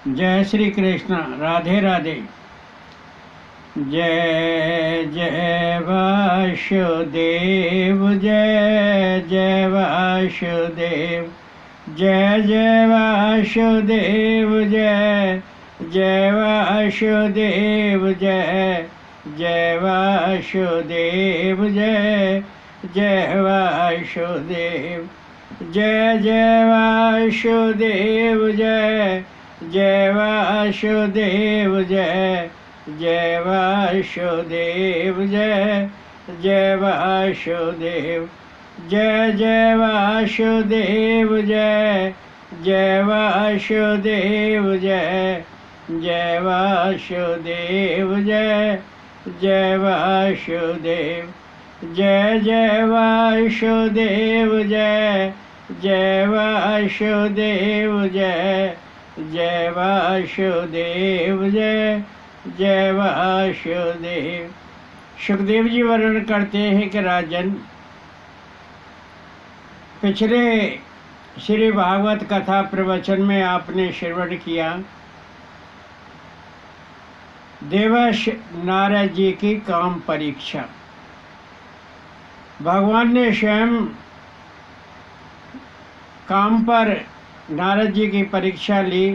जय श्री कृष्ण। राधे राधे। जय जय वासुदेव, जय जय वासुदेव, जय जय वासुदेव, जय जय वासुदेव, जय जय वासुदेव, जय जय वासुदेव, जय जय वासुदेव, जय जय वासुदेव, जय जय वासुदेव, जय जय वासुदेव, जय जय वासुदेव, जय जय वासुदेव, जय जय वासुदेव, जय जय वासुदेव, जय जय वासुदेव, जय जय वासुदेव, जय जय वासुदेव, जय जय वासुदेव। सुखदेव जी वर्णन करते हैं कि राजन, पिछले श्री भागवत कथा प्रवचन में आपने श्रवण किया देवर्ष नारद जी की काम परीक्षा। भगवान ने स्वयं काम पर नारद जी की परीक्षा ली,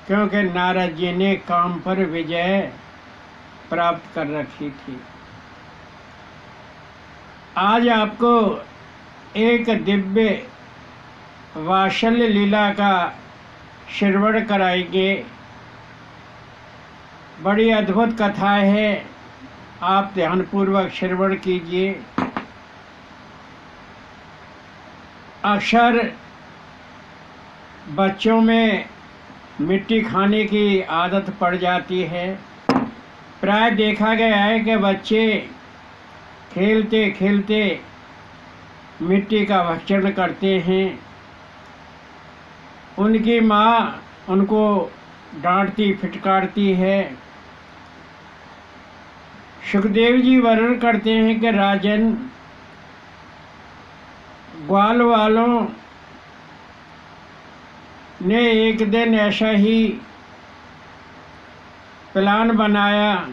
क्योंकि नारद जी ने काम पर विजय प्राप्त कर रखी थी। आज आपको एक दिव्य वात्सल्य लीला का श्रवण कराएंगे। बड़ी अद्भुत कथा है, आप ध्यानपूर्वक श्रवण कीजिए। अक्सर बच्चों में मिट्टी खाने की आदत पड़ जाती है। प्राय देखा गया है कि बच्चे खेलते खेलते मिट्टी का भक्षण करते हैं। उनकी माँ उनको डांटती फिटकारती है। सुखदेव जी वर्णन करते हैं कि राजन, ग्वाल वालों ने एक दिन ऐसा ही प्लान बनाया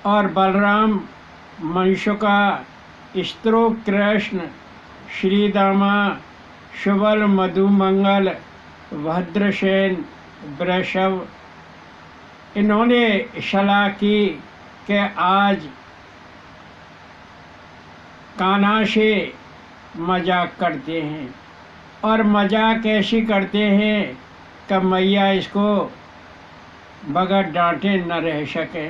और बलराम, मंशुका, स्त्रो, कृष्ण, श्रीदामा, सुबल, मधुमंगल, भद्रसेन, वृषभ, इन्होंने सलाह की कि आज कान्हा से मजाक करते हैं। और मजाक ऐसी करते हैं कि मैया इसको बगैर डांटे न रह सके।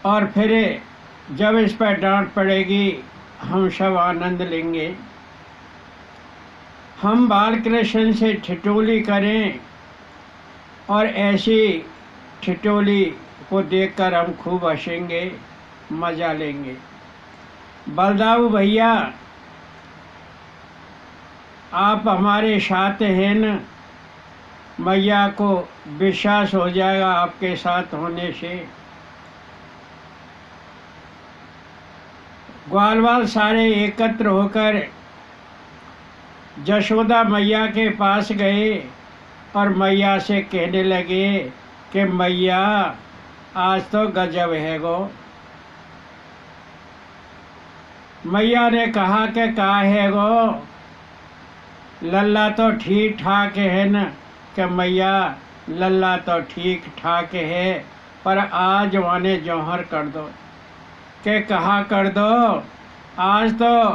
और फिर जब इस पर डांट पड़ेगी हम सब आनंद लेंगे। हम बाल कृष्ण से ठिठोली करें और ऐसी ठिठोली को देखकर हम खूब हंसेंगे, मज़ा लेंगे। बलदाऊ भैया, आप हमारे साथ हैं न, मैया को विश्वास हो जाएगा आपके साथ होने से। ग्वालवाल सारे एकत्र होकर यशोदा मैया के पास गए और मैया से कहने लगे कि मैया, आज तो गजब है गो। मैया ने कहा कि का है गो, लल्ला तो ठीक ठाक है न। कि मैया, लल्ला तो ठीक ठाक है, पर आज वाने जौहर कर दो। के कहा कर दो, आज तो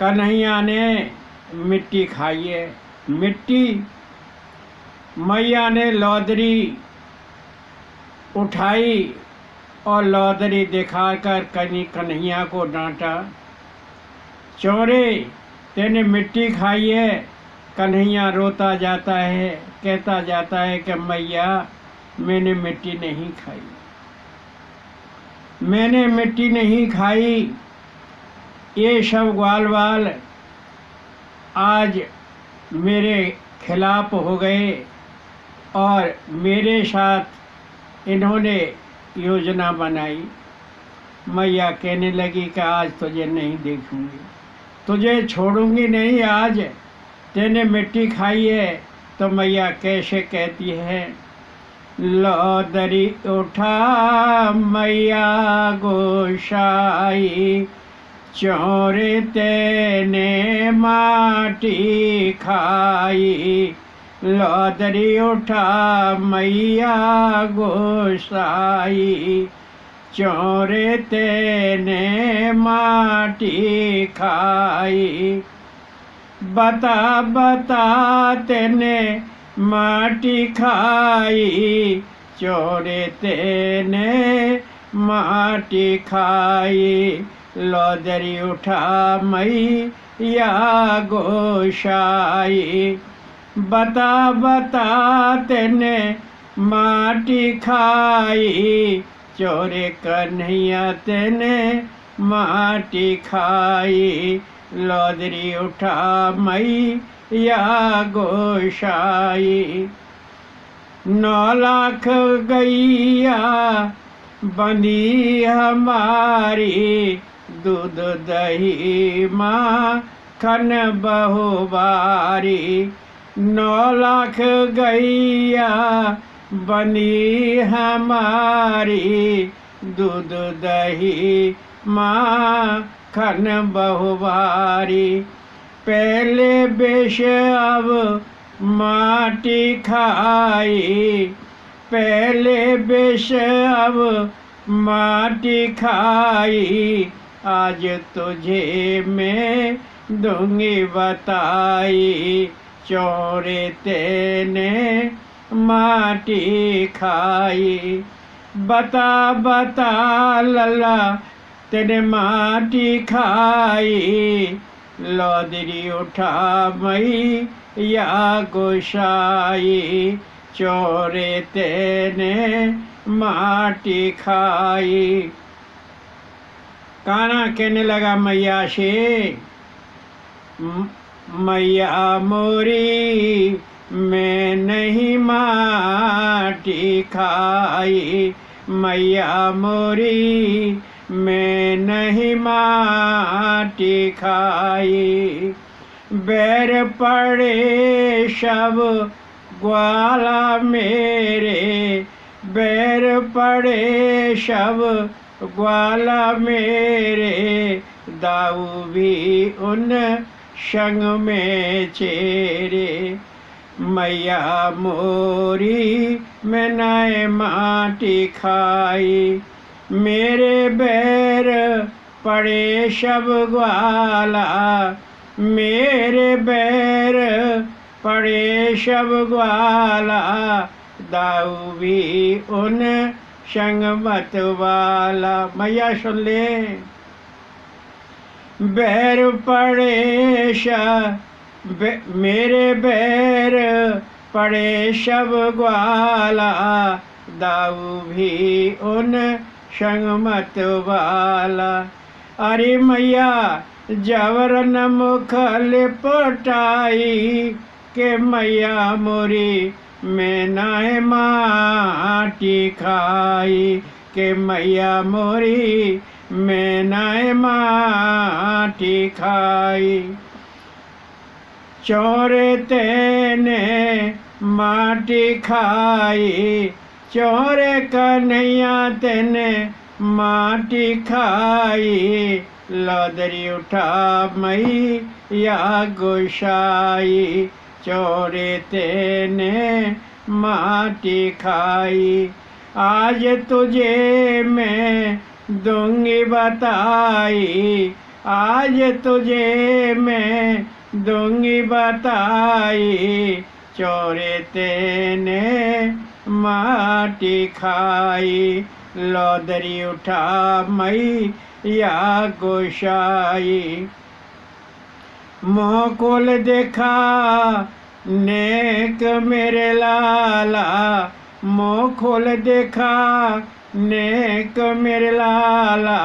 कन्हैया ने मिट्टी खाई है। मिट्टी? मैया ने लौदरी उठाई और लौदरी दिखाकर कन्हैया को डांटा। चोरे, तेने मिट्टी खाई है। कन्हैया रोता जाता है, कहता जाता है कि मैया, मैंने मिट्टी नहीं खाई, मैंने मिट्टी नहीं खाई। ये सब ग्वालवाल आज मेरे खिलाफ हो गए और मेरे साथ इन्होंने योजना बनाई। मैया कहने लगी कि आज तुझे नहीं देखूंगी, तुझे छोड़ूंगी नहीं। आज तेने मिट्टी खाई है तो मैया कैसे कहती है, लोदरी उठा मैया गोसाई, चोरे तेने माटी खाई। लोदरी उठा मैया गोसाई, चोरे तेने माटी खाई। बता बता तेने माटी खाई, चोरे तेने माटी खाई। लोदरी उठा मैया गोसाई, बता बता तेने माटी खाई, चोरे कन्हैया तेने माटी खाई। लोदरी उठा मैया गोसाई। 9 लाख गैया बंधी हमारी, दूध दही माखन बहुबारी। 9 लाख गैया बंधी हमारी, दूध दही माखन बहुबारी। पहले बेश अब माटी खाई, पहले बेश अब माटी खाई। आज तुझे मैं दूंगी बताई, चोरे तेने माटी खाई। बता बता लल्ला तेने माटी खाई, लोदरी उठा मैया गोसाई, चोरे तेने माटी खाई। कान्हा कहने लगा मैया से, मैया मोरी मैं नहीं माटी खाई, मैया मोरी मैं नहीं माटी खाई। बैर पड़े सब ग्वाला मेरे, बैर पड़े सब ग्वाला मेरे, दाऊ भी उन संग में चेरे। मैया मोरी मैं नए माटी खाई, मेरे बैर पड़े सब ग्वाला, मेरे बैर पड़े सब ग्वाला, दाऊ भी उन संग मत वाला। मैया सुन ले, बैर पड़े मेरे बैर पड़े सब ग्वाला, दाऊ भी उन संग मत वाला। अरे मैया जबरन मुख लिपटाई, के मैया मोरी मैं नाय माटी खाई, के मैया मोरी मैं नाय माटी खाई। चोरे तेने माटी खाई, चोरे कन्हैया तेने माटी खाई। लोदरी उठा मैया गोसाई, चोरे तेने माटी खाई। आज तुझे मैं दूंगी बताई, आज तुझे मैं दूंगी बताई, चोरे तेने माटी खाई। लोदरी उठा मैया गोसाई, मुँह खोल देखा नेक मेरे लाला, मुँह खोल देखा नेक मेरे लाला,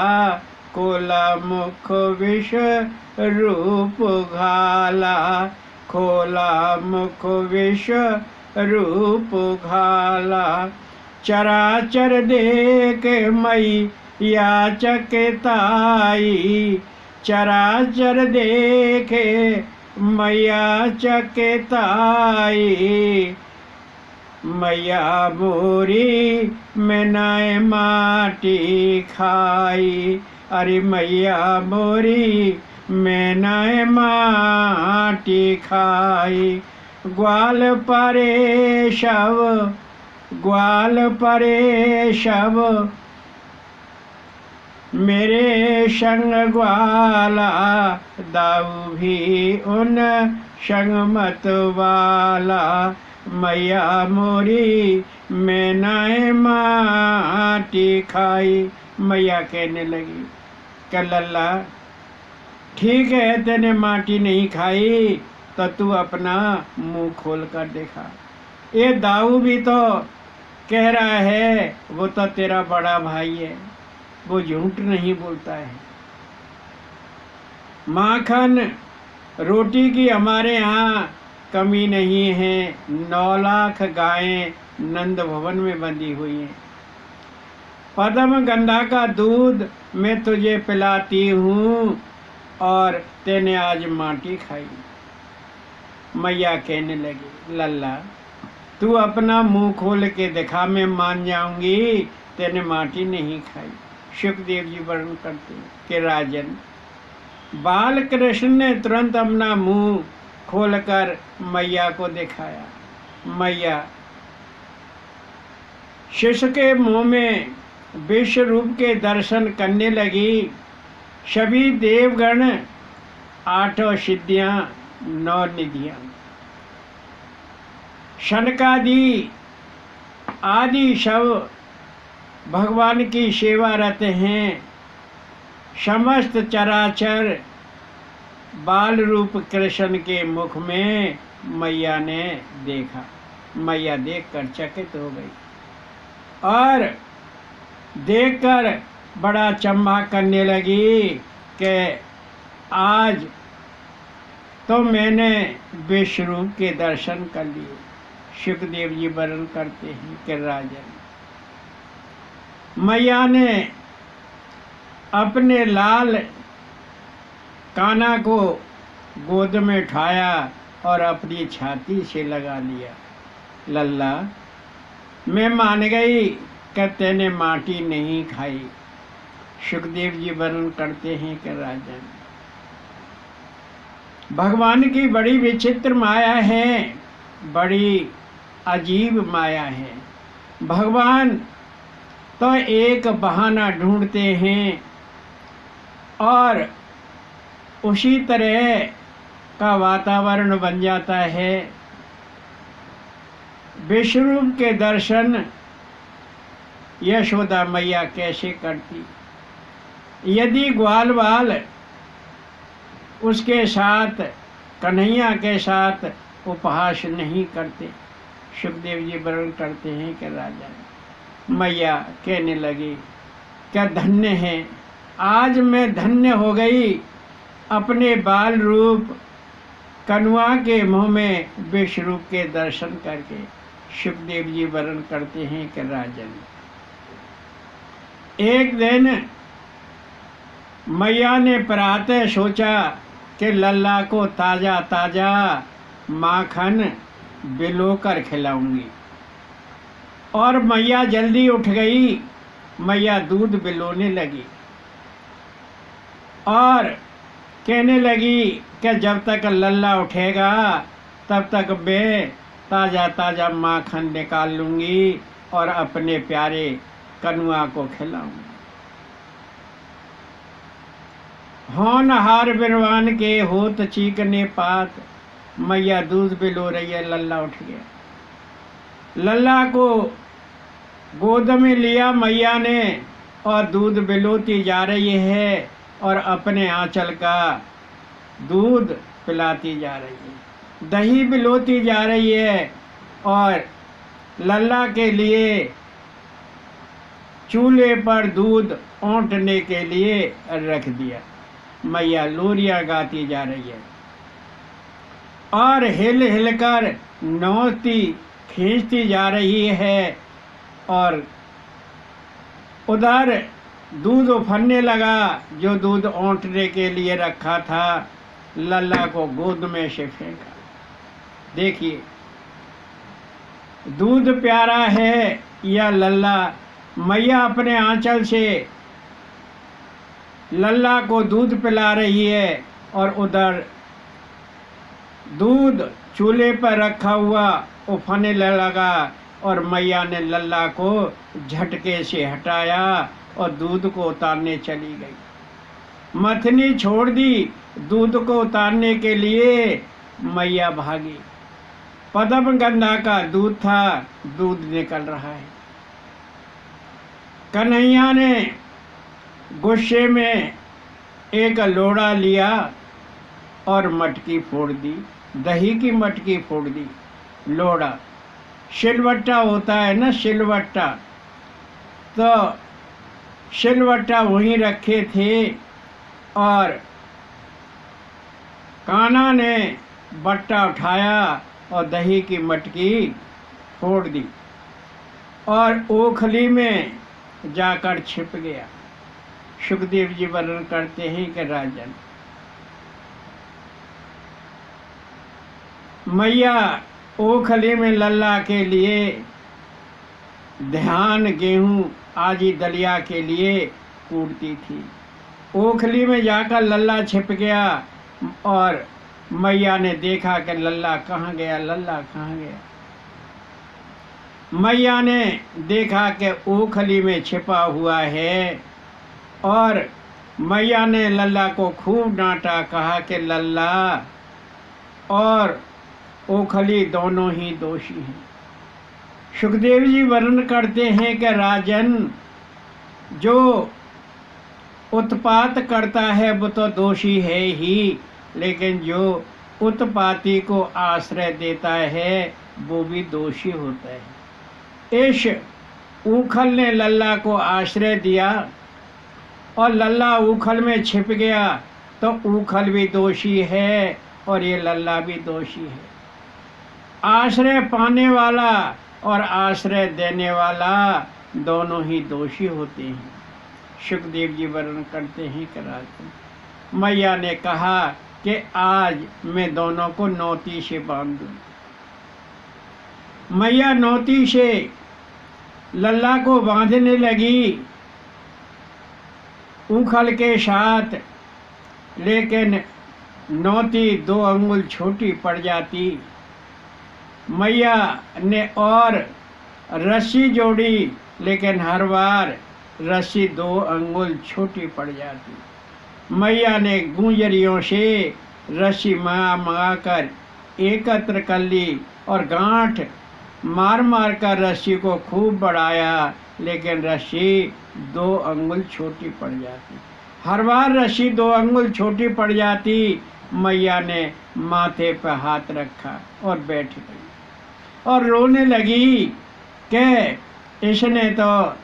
खोला मुख विष रूप घाला, खोला मुख विष रूप घाला। चराचर देख मैया चकिताई, चराचर देखे मैया चकेताई, मैया मोरी मैनाए माटी खाई। अरे मैया मोरी मैनाए माटी खाई। ग्वाल परे शव, ग्वाल परे शव, मेरे संग ग्वाला, दाऊ भी उन संग मत वाला। मैया मोरी मैनाए माटी खाई। मैया कहने लगी कि लल्ला ठीक है, तेने माटी नहीं खाई तो तू अपना मुंह खोल कर देखा। ये दाऊ भी तो कह रहा है, वो तो तेरा बड़ा भाई है, वो झूठ नहीं बोलता है। माखन रोटी की हमारे यहाँ कमी नहीं है। 9 लाख गायें नंद भवन में बंधी हुई हैं। पद्म गंधा का दूध मैं तुझे पिलाती हूँ और तेने आज माटी खाई। मैया कहने लगी लल्ला तू अपना मुंह खोल के दिखा, मैं मान जाऊंगी तेने माटी नहीं खाई। सुखदेव जी वर्णन करते हैं कि राजन, बाल कृष्ण ने तुरंत अपना मुंह खोलकर मैया को दिखाया। मैया शिशु के मुंह में विश्व रूप के दर्शन करने लगी। सभी देवगण, 8 सिद्धियां, 9 निधियां, शनकादि आदि सब भगवान की सेवा रत हैं। समस्त चराचर बाल रूप कृष्ण के मुख में मैया ने देखा। मैया देखकर चकित हो गई और देखकर बड़ा चंबा करने लगी कि आज तो मैंने विश्व रूप के दर्शन कर लिए। सुखदेव जी वर्णन करते हैं कि राजन, मैया ने अपने लाल काना को गोद में उठाया और अपनी छाती से लगा लिया। लल्ला मैं मान गई कि तेने माटी नहीं खाई। सुखदेव जी वर्णन करते हैं कि राजन, भगवान की बड़ी विचित्र माया है, बड़ी अजीब माया है। भगवान तो एक बहाना ढूंढते हैं और उसी तरह का वातावरण बन जाता है। विश्वरूप के दर्शन यशोदा मैया कैसे करती? यदि ग्वाल बाल उसके साथ, कन्हैया के साथ उपहास नहीं करते। सुखदेव जी वर्णन करते हैं कि राजा मैया कहने लगी क्या धन्य है, आज मैं धन्य हो गई अपने बाल रूप कनुआ के मुँह में विश्व रूप के दर्शन करके। सुखदेव जी वर्णन करते हैं कि राजन, एक दिन मैया ने प्रातः सोचा कि लल्ला को ताज़ा ताज़ा माखन बिलोकर खिलाऊंगी, और मैया जल्दी उठ गई। मैया दूध बिलोने लगी और कहने लगी कि जब तक लल्ला उठेगा तब तक मैं ताज़ा ताज़ा माखन निकाल लूँगी और अपने प्यारे कनुआ को खिलाऊंगी। होनहार बिरवान के होत चीकने पात, मैया दूध बिलो रही है। लल्ला उठ गया। लल्ला को गोद में लिया मैया ने और दूध बिलोती जा रही है और अपने आंचल का दूध पिलाती जा रही है, दही बिलोती जा रही है और लल्ला के लिए चूल्हे पर दूध औंटने के लिए रख दिया। मैया लोरियां गाती जा रही है और हिल हिलकर नौती खींचती जा रही है और उधर दूध उफरने लगा। जो दूध औंटने के लिए रखा था लल्ला को गोद में से फेंका। देखिए, दूध प्यारा है या लल्ला। मैया अपने आंचल से लल्ला को दूध पिला रही है और उधर दूध चूल्हे पर रखा हुआ उफाने लगा और मैया ने लल्ला को झटके से हटाया और दूध को उतारने चली गई। मथनी छोड़ दी, दूध को उतारने के लिए मैया भागी। पद्म गंधा का दूध था, दूध निकल रहा है। कन्हैया ने गुस्से में एक लोढ़ा लिया और मटकी फोड़ दी, दही की मटकी फोड़ दी। लोढ़ा सिलवट्टा होता है ना, सिलवट्टा, तो सिलवट्टा वहीं रखे थे और कान्हा ने बट्टा उठाया और दही की मटकी फोड़ दी और ओखली में जाकर छिप गया। सुखदेव जी वर्णन करते हैं कि राजन, मैया ओखली में लल्ला के लिए धान गेहूं आदि दलिया के लिए कूटती थी। ओखली में जाकर लल्ला छिप गया और मैया ने देखा कि लल्ला कहाँ गया, लल्ला कहाँ गया। मैया ने देखा कि ओखली में छिपा हुआ है और मैया ने लल्ला को खूब डांटा, कहा कि लल्ला और ओखली दोनों ही दोषी हैं। सुखदेव जी वर्णन करते हैं कि राजन, जो उत्पात करता है वो तो दोषी है ही, लेकिन जो उत्पाती को आश्रय देता है वो भी दोषी होता है। इस ऊखल ने लल्ला को आश्रय दिया और लल्ला ऊखल में छिप गया, तो ऊखल भी दोषी है और ये लल्ला भी दोषी है। आश्रय पाने वाला और आश्रय देने वाला दोनों ही दोषी होते हैं। सुखदेव जी वर्णन करते हैं कि राजन, मैया ने कहा कि आज मैं दोनों को नौती से बांध दूं। मैया नौती से लल्ला को बांधने लगी ऊखल के साथ, लेकिन नौती 2 अंगुल छोटी पड़ जाती। मैया ने और रस्सी जोड़ी, लेकिन हर बार रस्सी 2 अंगुल छोटी पड़ जाती। मैया ने गुंजरियों से रस्सी मंगा कर एकत्र कर ली और गांठ मार मार कर रस्सी को खूब बढ़ाया, लेकिन रस्सी 2 अंगुल छोटी पड़ जाती। हर बार रस्सी 2 अंगुल छोटी पड़ जाती। मैया ने माथे पर हाथ रखा और बैठ गई और रोने लगी कि इसने तो,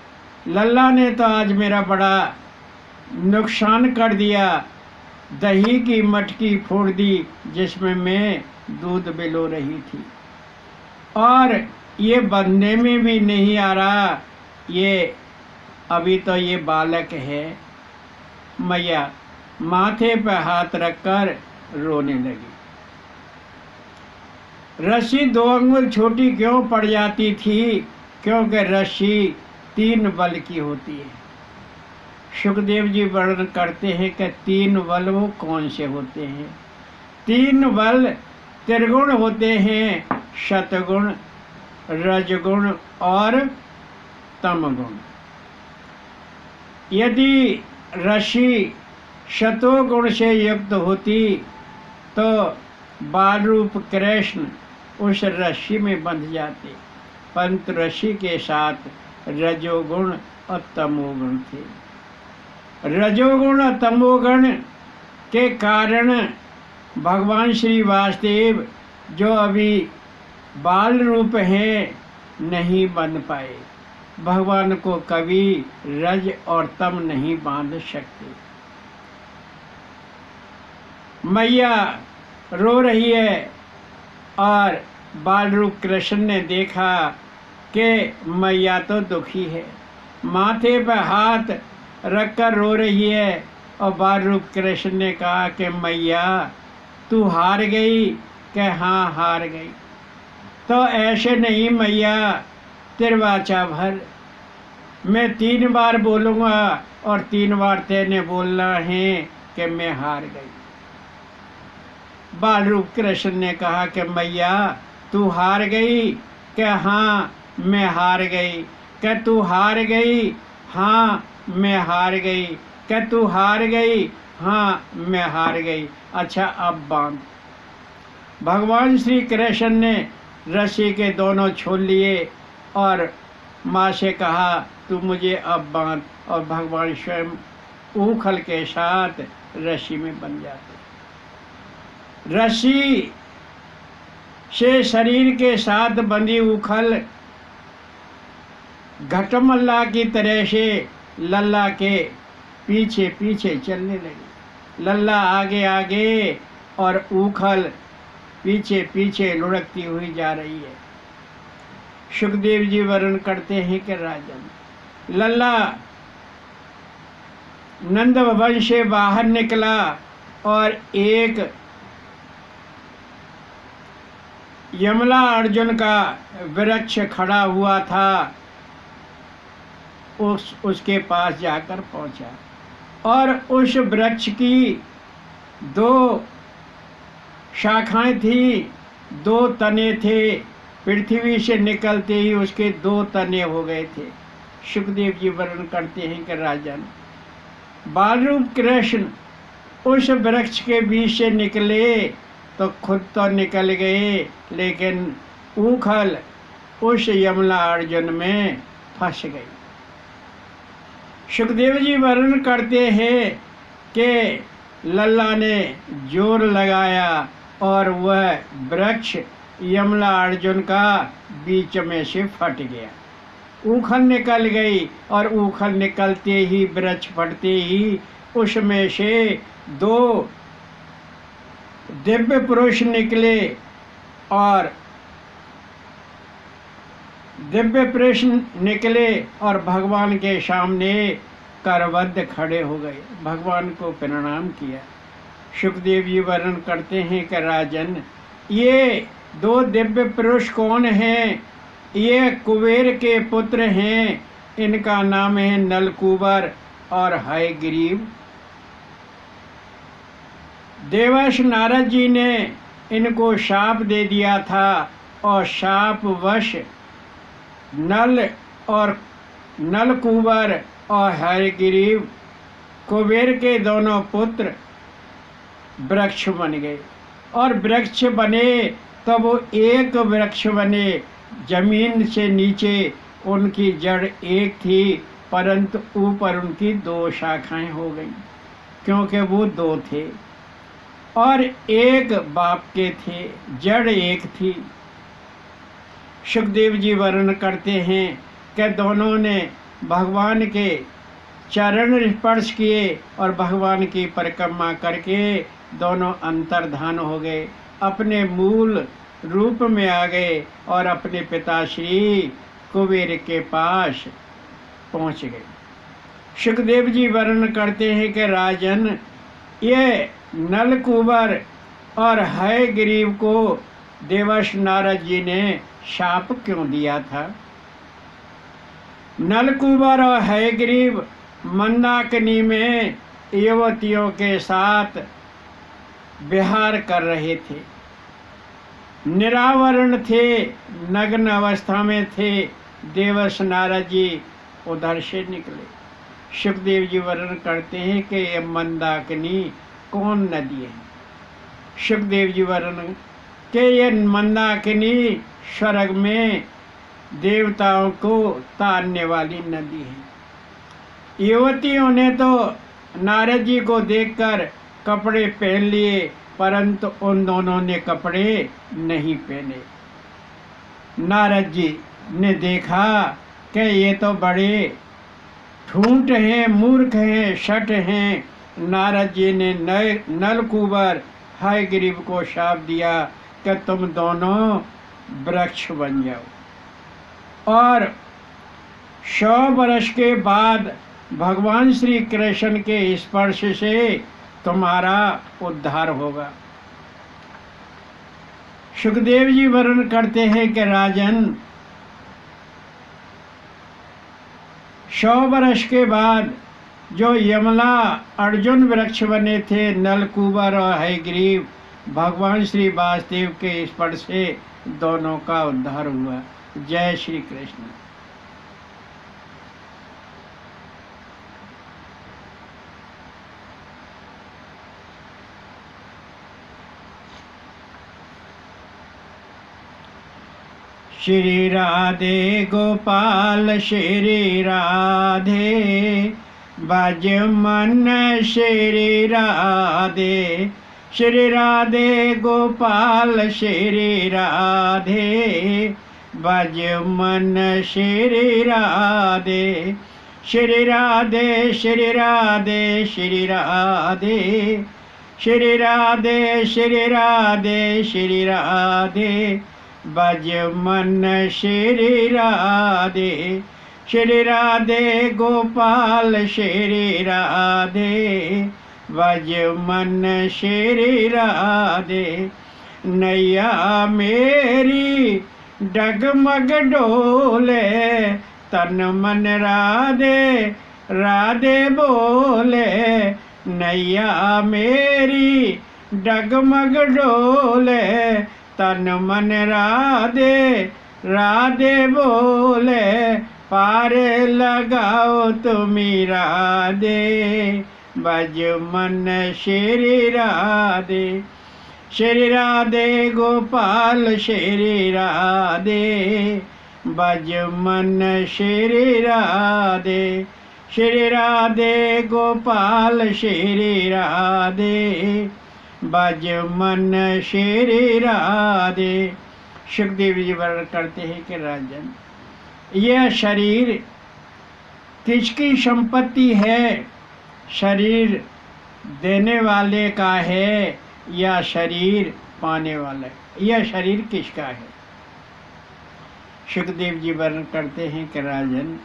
लल्ला ने तो आज मेरा बड़ा नुकसान कर दिया। दही की मटकी फोड़ दी जिसमें मैं दूध बिलो रही थी, और ये बंधने में भी नहीं आ रहा, ये अभी तो ये बालक है। मैया माथे पर हाथ रखकर रोने लगी। रस्सी 2 अंगुल छोटी क्यों पड़ जाती थी? क्योंकि रस्सी 3 बल की होती है। सुखदेव जी वर्णन करते हैं कि 3 बल वो कौन से होते हैं? 3 बल त्रिगुण होते हैं, सतगुण, रजगुण और तमगुण। यदि रस्सी सतोगुण से युक्त होती तो बाल रूप कृष्ण उस रस्सी में बंध जाते, परंतु रस्सी के साथ रजोगुण और तमोगुण थे। रजोगुण और तमोगुण के कारण भगवान श्री वासुदेव, जो अभी बाल रूप हैं, नहीं बन पाए। भगवान को कभी रज और तम नहीं बांध सकते। मैया रो रही है और बाल रूप कृष्ण ने देखा कि मैया तो दुखी है, माथे पर हाथ रखकर रो रही है, और बाल रूप कृष्ण ने कहा कि मैया तू हार गई कि हाँ हार गई। तो ऐसे नहीं मैया तिरवाचा भर, मैं 3 बार बोलूँगा और 3 बार तेने बोलना है कि मैं हार गई। बाल रूप कृष्ण ने कहा कि मैया तू हार गई कि हाँ मैं हार गई, कि तू हार गई हाँ मैं हार गई, कि तू हार गई हाँ मैं हार गई। अच्छा अब बांध। भगवान श्री कृष्ण ने रस्सी के दोनों छोल लिए और माँ से कहा तू मुझे अब बांध, और भगवान स्वयं ऊखल के साथ रस्सी में बंध जाते। रस्सी से शरीर के साथ बंधी ऊखल घटमल्ला की तरह से लल्ला के पीछे पीछे चलने लगी। लल्ला आगे आगे और ऊखल पीछे पीछे लुढ़कती हुई जा रही है। सुखदेव जी वर्णन करते हैं कि राजन लल्ला नंद भवन से बाहर निकला और एक यमला अर्जुन का वृक्ष खड़ा हुआ था, उसके पास जाकर पहुंचा और उस वृक्ष की 2 शाखाएं थी, 2 तने थे। पृथ्वी से निकलते ही उसके 2 तने हो गए थे। सुखदेव जी वर्णन करते हैं कि राजन बालरूप कृष्ण उस वृक्ष के बीच से निकले तो खुद तो निकल गए, लेकिन ऊखल उस यमला अर्जुन में फंस गई। सुखदेव जी वर्णन करते हैं कि लल्ला ने जोर लगाया और वह वृक्ष यमला अर्जुन का बीच में से फट गया। ऊखल निकल गई और ऊखल निकलते ही वृक्ष फटते ही उसमें से 2 दिव्य पुरुष निकले और और भगवान के सामने करबद्ध खड़े हो गए, भगवान को प्रणाम किया। सुखदेव जी वर्णन करते हैं कि राजन ये 2 दिव्य पुरुष कौन हैं? ये कुबेर के पुत्र हैं, इनका नाम है नलकूबर और हयग्रीव। देवर्ष नारद जी ने इनको शाप दे दिया था और शापवश नलकूबर और हयग्रीव कुबेर के दोनों पुत्र वृक्ष बन गए। और वृक्ष बने तो वो एक वृक्ष बने, जमीन से नीचे उनकी जड़ एक थी परंतु ऊपर उनकी 2 शाखाएं हो गई, क्योंकि वो 2 थे और एक बाप के थे, जड़ एक थी। सुखदेव जी वर्णन करते हैं कि दोनों ने भगवान के चरण स्पर्श किए और भगवान की परिक्रमा करके दोनों अंतर्धान हो गए, अपने मूल रूप में आ गए और अपने पिता श्री कुबेर के पास पहुंच गए। सुखदेव जी वर्णन करते हैं कि राजन ये नलकूबर और हयग्रीव को देवर्ष नारद जी ने शाप क्यों दिया था? नलकूबर और हयग्रीव मंदाकिनी में युवतियों के साथ विहार कर रहे थे, निरावरण थे, नग्न अवस्था में थे। देवर्ष नारद जी उधर से निकले। सुखदेव जी वर्णन करते हैं कि ये मंदाकिनी कौन नदी है? सुखदेव जी वर्णन कि ये मंदाकिनी स्वर्ग में देवताओं को तारने वाली नदी है। युवतियों ने तो नारद जी को देखकर कपड़े पहन लिए परंतु उन दोनों ने कपड़े नहीं पहने। नारद जी ने देखा कि ये तो बड़े ठूंठ हैं, मूर्ख हैं, शठ हैं। नारद जी ने नलकूबर हयग्रीव को शाप दिया कि तुम दोनों वृक्ष बन जाओ और 100 वर्ष के बाद भगवान श्री कृष्ण के स्पर्श से तुम्हारा उद्धार होगा। सुखदेव जी वर्णन करते हैं कि राजन, 100 वर्ष के बाद जो यमला अर्जुन वृक्ष बने थे, नलकूबर और हयग्रीव, भगवान श्री वासुदेव के स्पर्श से दोनों का उद्धार हुआ। जय श्री कृष्ण। श्री राधे गोपाल श्री राधे, भज मन श्री राधे। श्री राधे गोपाल श्री राधे, भज मन श्री राधे। श्री राधे श्री राधे श्री राधे, श्री राधे श्री राधे श्री राधे, भज मन श्री राधे। श्री राधे गोपाल श्री राधे, भज मन श्री राधे। नैया मेरी डगमग डोले, तन मन राधे राधे बोले। नैया मेरी डगमग डोले, तन मन राधे राधे बोले। पार लगाओ तुमी राधे, भज मन श्री राधे। श्री राधे गोपाल श्री राधे, भज मन श्री राधे। श्री राधे गोपाल श्री राधे, भज मन श्री राधे। सुखदेव जी वर्णन करते हैं कि राजन, यह शरीर किसकी संपत्ति है? शरीर देने वाले का है या शरीर पाने वाला है? यह शरीर किसका है? सुखदेव जी वर्णन करते हैं कि राजन,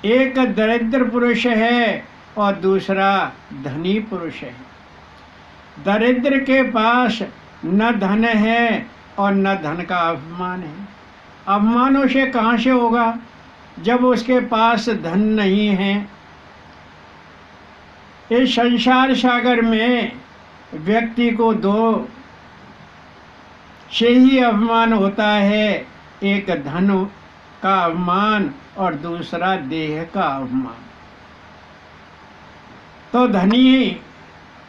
एक दरिद्र पुरुष है और दूसरा धनी पुरुष है। दरिद्र के पास न धन है और न धन का अभिमान है। अभिमान उसे कहाँ से होगा जब उसके पास धन नहीं है? इस संसार सागर में व्यक्ति को दो से ही अभिमान होता है, एक धन का अभिमान और दूसरा देह का अभिमान। तो धनी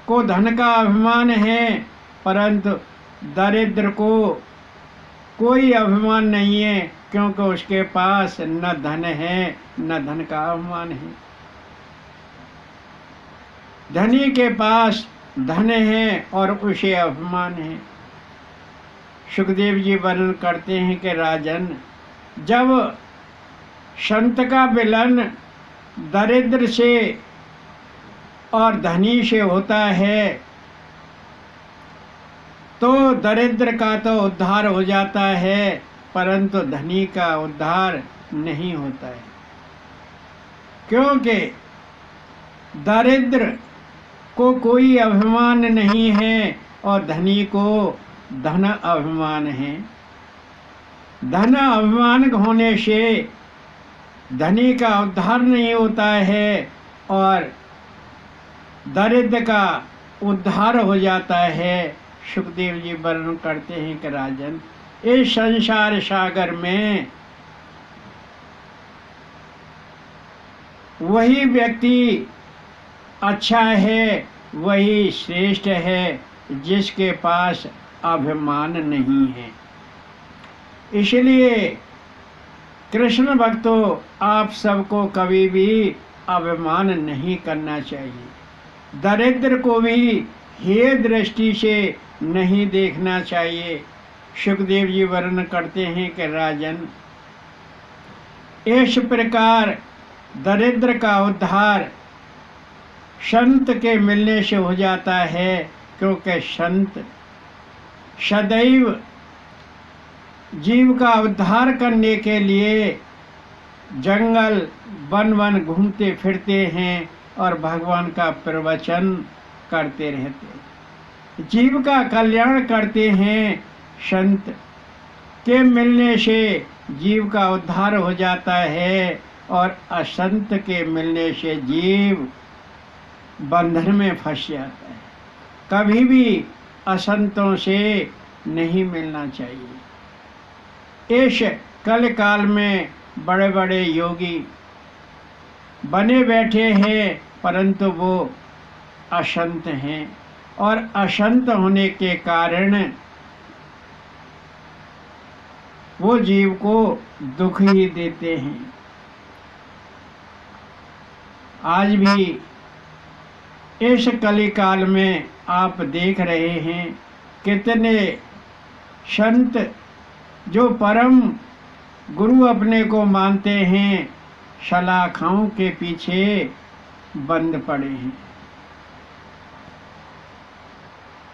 को धन का अभिमान है, परंतु दरिद्र को कोई अभिमान नहीं है, क्योंकि उसके पास न धन है न धन का अभिमान है। धनी के पास धन है और उसे अभिमान है। सुखदेव जी वर्णन करते हैं कि राजन, जब संत का विलन दरिद्र से और धनी से होता है तो दरिद्र का तो उद्धार हो जाता है, परंतु धनी का उद्धार नहीं होता है, क्योंकि दरिद्र को कोई अभिमान नहीं है और धनी को धन अभिमान है। धन अभिमान होने से धनी का उद्धार नहीं होता है और दरिद्र का उद्धार हो जाता है। सुखदेव जी वर्णन करते हैं कि राजन, इस संसार सागर में वही व्यक्ति अच्छा है, वही श्रेष्ठ है जिसके पास अभिमान नहीं है। इसलिए कृष्ण भक्तों, आप सबको कभी भी अभिमान नहीं करना चाहिए। दरिद्र को भी हेय दृष्टि से नहीं देखना चाहिए। सुखदेव जी वर्णन करते हैं कि राजन, इस प्रकार दरिद्र का उद्धार संत के मिलने से हो जाता है, क्योंकि संत सदैव जीव का उद्धार करने के लिए जंगल वन वन घूमते फिरते हैं और भगवान का प्रवचन करते रहते हैं, जीव का कल्याण करते हैं। संत के मिलने से जीव का उद्धार हो जाता है और असंत के मिलने से जीव बंधन में फंस जाता है। कभी भी असंतों से नहीं मिलना चाहिए। इस कल काल में बड़े बड़े योगी बने बैठे हैं, परंतु वो असंत हैं और असंत होने के कारण वो जीव को दुख ही देते हैं। आज भी इस कलिकाल में आप देख रहे हैं कितने संत जो परम गुरु अपने को मानते हैं, सलाखाओं के पीछे बंद पड़े हैं।